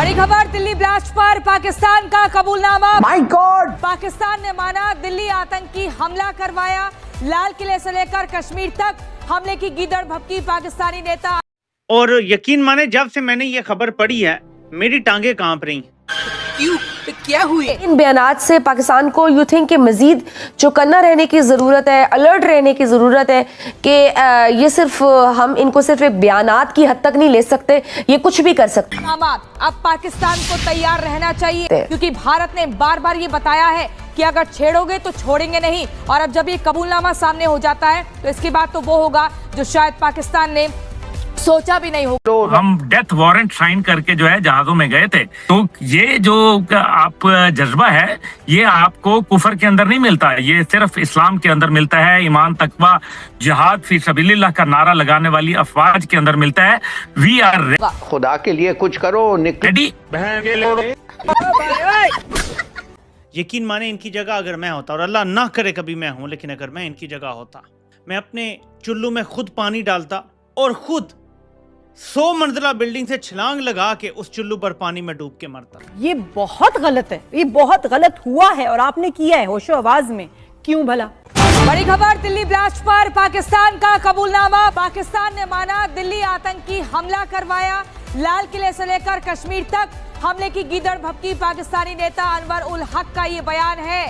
बड़ी खबर, दिल्ली ब्लास्ट पर पाकिस्तान का कबूलनामा। My God! पाकिस्तान ने माना दिल्ली आतंकी हमला करवाया। लाल किले से लेकर कश्मीर तक हमले की गीदड़ भभकी पाकिस्तानी नेता। और यकीन माने, जब से मैंने ये खबर पढ़ी है मेरी टांगे कांप रही। क्यों? क्या हुई? इन बयानात से पाकिस्तान को यू थिंक कि मजीद चौकन्ना रहने की ज़रूरत है, अलर्ट रहने की ज़रूरत है कि ये सिर्फ हम इनको सिर्फ एक बयानात की हद तक नहीं ले सकते, ये कुछ भी कर सकते। अब पाकिस्तान को तैयार रहना चाहिए, क्योंकि भारत ने बार बार ये बताया है कि अगर छेड़ोगे तो छोड़ेंगे नहीं। और अब जब ये कबूलनामा सामने हो जाता है तो इसके बाद तो वो होगा जो शायद पाकिस्तान ने सोचा भी नहीं होगा। हम डेथ वारंट साइन करके जो है जहाजों में गए थे। तो ये जो आप जज्बा है ये आपको कुफर के अंदर नहीं मिलता, ये सिर्फ इस्लाम के अंदर मिलता है। ईमान, तकवा, जिहाद फी सबिलिल्लाह का नारा लगाने वाली अफवाज के अंदर मिलता है। वी आर खुदा के लिए कुछ करो, रेडी। यकीन माने, इनकी जगह अगर मैं होता, और अल्लाह ना करे कभी मैं हूं, लेकिन अगर मैं इनकी जगह होता, मैं अपने चुल्लू में खुद पानी डालता और खुद 100 मंजिला बिल्डिंग से छलांग लगा के उस चुल्लू पर पानी में डूब के मरता। ये बहुत गलत है, ये बहुत गलत हुआ है और आपने किया है होशो आवाज में। क्यों भला? बड़ी खबर, दिल्ली ब्लास्ट पर पाकिस्तान का कबूलनामा। पाकिस्तान ने माना दिल्ली आतंकी हमला करवाया। लाल किले से लेकर कश्मीर तक हमले की गीदड़ भभकी पाकिस्तानी नेता अनवर उल हक का ये बयान है।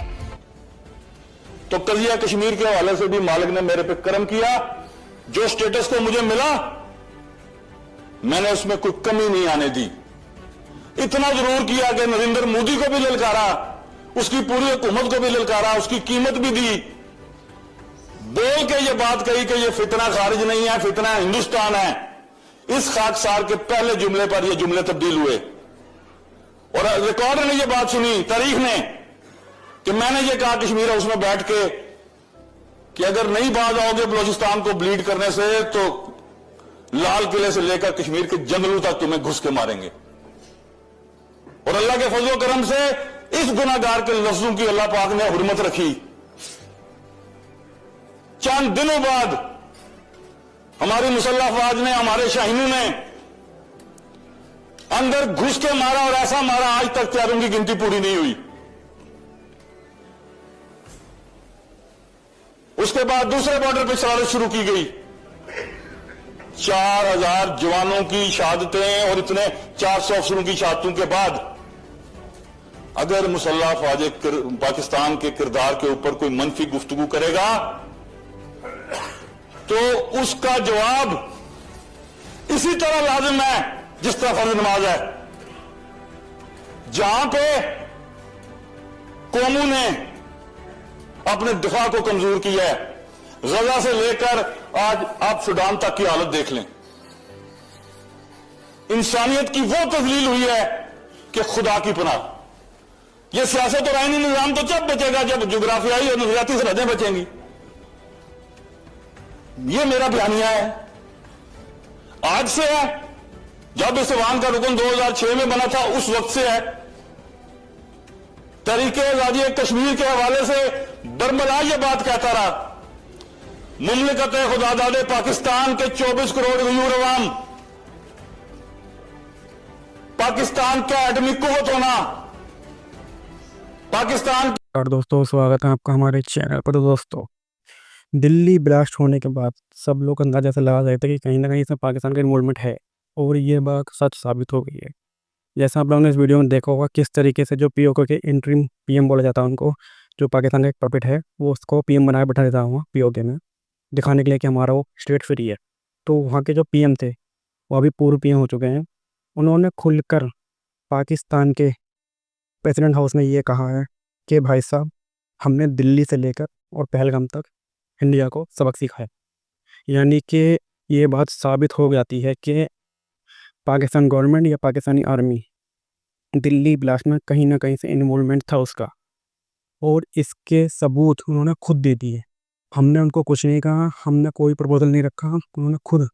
तो कजिया कश्मीर के हवाले से भी मालिक ने मेरे पे करम किया। जो स्टेटस को मुझे मिला मैंने उसमें कोई कमी नहीं आने दी। इतना जरूर किया कि नरेंद्र मोदी को भी ललकारा, उसकी पूरी हुकूमत को भी ललकारा, उसकी कीमत भी दी, बोल के ये बात कही कि ये फितना खारिज नहीं है, फितना हिंदुस्तान है। इस खाकसार के पहले जुमले पर ये जुमले तब्दील हुए और रिकॉर्ड ने ये बात सुनी, तारीख ने, कि मैंने ये कहा कश्मीर हाउस में बैठ के कि अगर नहीं बाज आओगे बलूचिस्तान को ब्लीड करने से तो लाल किले से लेकर कश्मीर के जंगलों तक तुम्हें घुस के मारेंगे। और अल्लाह के फजलो करम से इस गुनाहगार के लफ्जों की अल्लाह पाक ने हुर्मत रखी। चंद दिनों बाद हमारी मुसल्लह अफवाज ने, हमारे शाहीनों ने अंदर घुस के मारा और ऐसा मारा आज तक चारों की गिनती पूरी नहीं हुई। उसके बाद दूसरे बॉर्डर पर शरारत शुरू की गई। 4000 जवानों की शहादतें और इतने 400 अफसरों की शहादतों के बाद अगर मुसल्लह अफवाज पाकिस्तान के किरदार के ऊपर कोई मनफी गुफ्तगू करेगा तो उसका जवाब इसी तरह लाजिम है जिस तरह फर्ज नमाज है। जहां पे कौमों ने अपने दिफा को कमजोर किया है, गजा से लेकर आज आप सूडान तक की हालत देख लें, इंसानियत की वो तजलील हुई है कि खुदा की पनाह। यह सियासत और आईनी निजाम तो जब बचेगा जब जोग्राफियाई और नजरियाती सरहदें बचेंगी। यह मेरा बयानिया है, आज से है, जब इस ऐवान का रुकन 2006 में बना था उस वक्त से है। तरीके आजादी कश्मीर के हवाले से बरमला यह बात कहता रहा, मुमलिकत खुदादाद पाकिस्तान के 24 करोड़ गयूर अवाम, पाकिस्तान का एटमी कुव्वत होना, पाकिस्तान। और दोस्तों, स्वागत है आपका हमारे चैनल पर। दोस्तों, दिल्ली ब्लास्ट होने के बाद सब लोग अंदाजा से लगा रहे थे कि कहीं ना कहीं इसमें पाकिस्तान का इन्वॉल्वमेंट है, और ये बात सच साबित हो गई है। जैसा आप लोगों ने इस वीडियो में देखा होगा किस तरीके से जो पीओके के इंटरिम पीएम बोला जाता है उनको, जो पाकिस्तान का एक पपेट है, वो उसको पीएम बनाए बैठा देता हुआ पीओके में, दिखाने के लिए कि हमारा वो स्टेट फ्री है। तो वहाँ के जो पीएम थे वो अभी पूर्व पीएम हो चुके हैं। उन्होंने खुलकर पाकिस्तान के प्रेसिडेंट हाउस में ये कहा है कि भाई साहब, हमने दिल्ली से लेकर और पहलगाम तक इंडिया को सबक सिखाया। यानी कि ये बात साबित हो जाती है कि पाकिस्तान गवर्नमेंट या पाकिस्तानी आर्मी दिल्ली ब्लास्ट में कहीं ना कहीं से इन्वॉल्वमेंट था उसका, और इसके सबूत उन्होंने खुद दे दिए। हमने उनको कुछ नहीं कहा, हमने कोई प्रपोजल नहीं रखा, उन्होंने खुद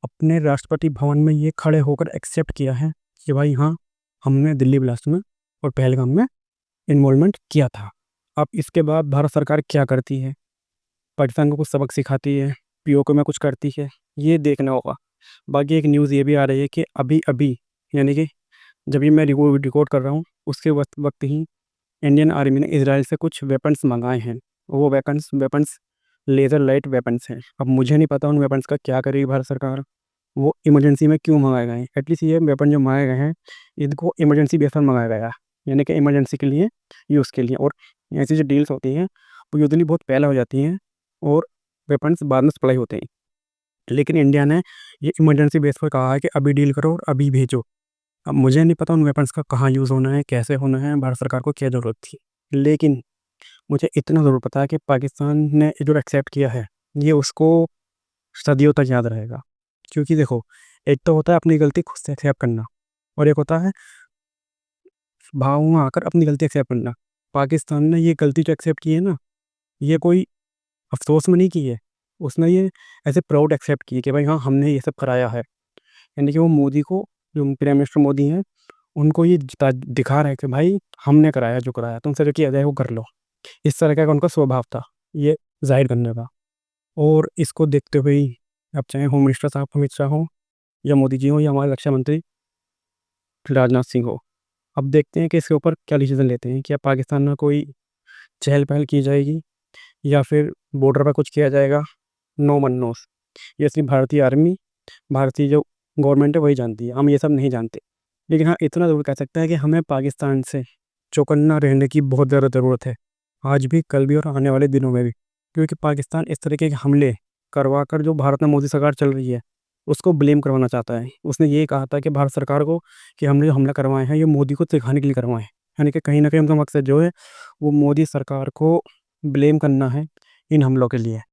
अपने राष्ट्रपति भवन में ये खड़े होकर एक्सेप्ट किया है कि भाई हाँ, हमने दिल्ली ब्लास्ट में और पहलगाम में इन्वॉल्वमेंट किया था। अब इसके बाद भारत सरकार क्या करती है, पाकिस्तान को कुछ सबक सिखाती है, पीओके में कुछ करती है, ये देखना होगा। बाकी एक न्यूज़ ये भी आ रही है कि अभी अभी यानी कि जब ये मैं रिकॉर्ड कर रहा हूँ उसके वक्त ही इंडियन आर्मी ने इसराइल से कुछ वेपन्स मंगाए हैं। वो वेपन्स लेज़र लाइट वेपन्स हैं। अब मुझे नहीं पता उन वेपन्स का क्या करेगी भारत सरकार, वो इमरजेंसी में क्यों मंगाए गए हैं। एटलीस्ट ये वेपन जो मंगाए गए हैं इनको इमरजेंसी बेस पर मंगाया गया है, यानी कि इमरजेंसी के लिए यूज़ के लिए। और ऐसी जो डील्स होती हैं वो यूजुअली बहुत पहले हो जाती हैं और वेपन्स बाद में सप्लाई होते हैं। लेकिन इंडिया ने ये इमरजेंसी बेस पर कहा है कि अभी डील करो और अभी भेजो। अब मुझे नहीं पता उन वेपन्स का कहाँ यूज़ होना है, कैसे होना है, भारत सरकार को क्या ज़रूरत थी। लेकिन मुझे इतना ज़रूर पता है कि पाकिस्तान ने जो एक्सेप्ट किया है ये उसको सदियों तक याद रहेगा। क्योंकि देखो, एक तो होता है अपनी गलती खुद से एक्सेप्ट करना और एक होता है भाव में आकर अपनी गलती एक्सेप्ट करना। पाकिस्तान ने ये गलती जो एक्सेप्ट की है ना, ये कोई अफसोस में नहीं की है, उसने ये ऐसे प्राउड एक्सेप्ट की कि भाई हाँ हमने ये सब कराया है। यानी कि वो मोदी को, जो प्राइम मिनिस्टर मोदी हैं, उनको ये दिखा रहा है कि भाई हमने कराया, जो कराया तुमसे जो किया जाए वो कर लो। इस तरह का उनका स्वभाव था ये जाहिर करने का। और इसको देखते हुए ही अब चाहे होम मिनिस्टर साहब अमित शाह हो या मोदी जी हो या हमारे रक्षा मंत्री राजनाथ सिंह हो, अब देखते हैं कि इसके ऊपर क्या डिसीजन लेते हैं। क्या पाकिस्तान में कोई चहल पहल की जाएगी या फिर बॉर्डर पर कुछ किया जाएगा, नो मन नोस। ये सिर्फ भारतीय आर्मी, भारतीय जो गवर्नमेंट है वही जानती है, हम ये सब नहीं जानते। लेकिन हाँ इतना ज़रूर कह सकते हैं कि हमें पाकिस्तान से चौकन्ना रहने की बहुत ज़्यादा ज़रूरत है, आज भी, कल भी और आने वाले दिनों में भी। क्योंकि पाकिस्तान इस तरीके के हमले करवा कर जो भारत में मोदी सरकार चल रही है उसको ब्लेम करवाना चाहता है। उसने ये कहा था कि भारत सरकार को कि हमने जो हमला करवाए हैं ये मोदी को दिखाने के लिए करवाए हैं। यानी कि कहीं ना कहीं उनका मकसद जो है वो मोदी सरकार को ब्लेम करना है इन हमलों के लिए।